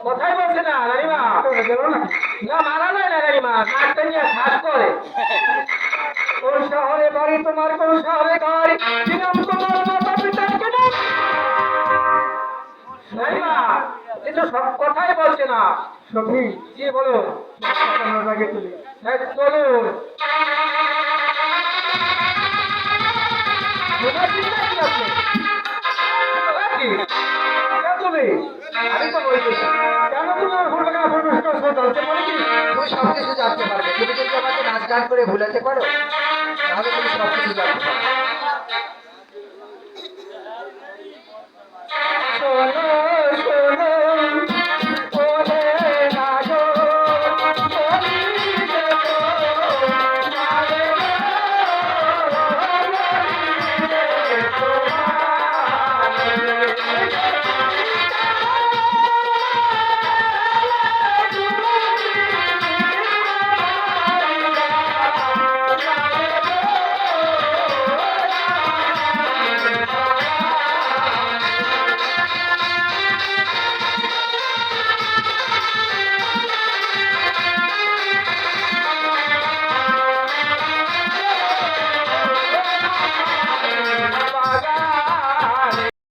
কথাই বলছে না রানীমা, না মারা যায় না রানীমা, নাকটা নিয়ে শ্বাস করে। কোন শহরে বাড়ি তোমার, কোন শহরে গাড়ি, কি নাম তোমার মাতা পিতার কি নাম? রানীমা কিন্তু সব কথাই বলছে না। সখী জি বলো, চলুন। আমি তো বলতেছি কেন তুমি আমার ভুল কেন জানতে পারি কি? তুমি সব কিছু জানতে পারবে। তুমি যদি আমাকে নাচ গান করে ভুলাতে পারো তাহলে তুমি সব কিছু জানতে পারবে। চলো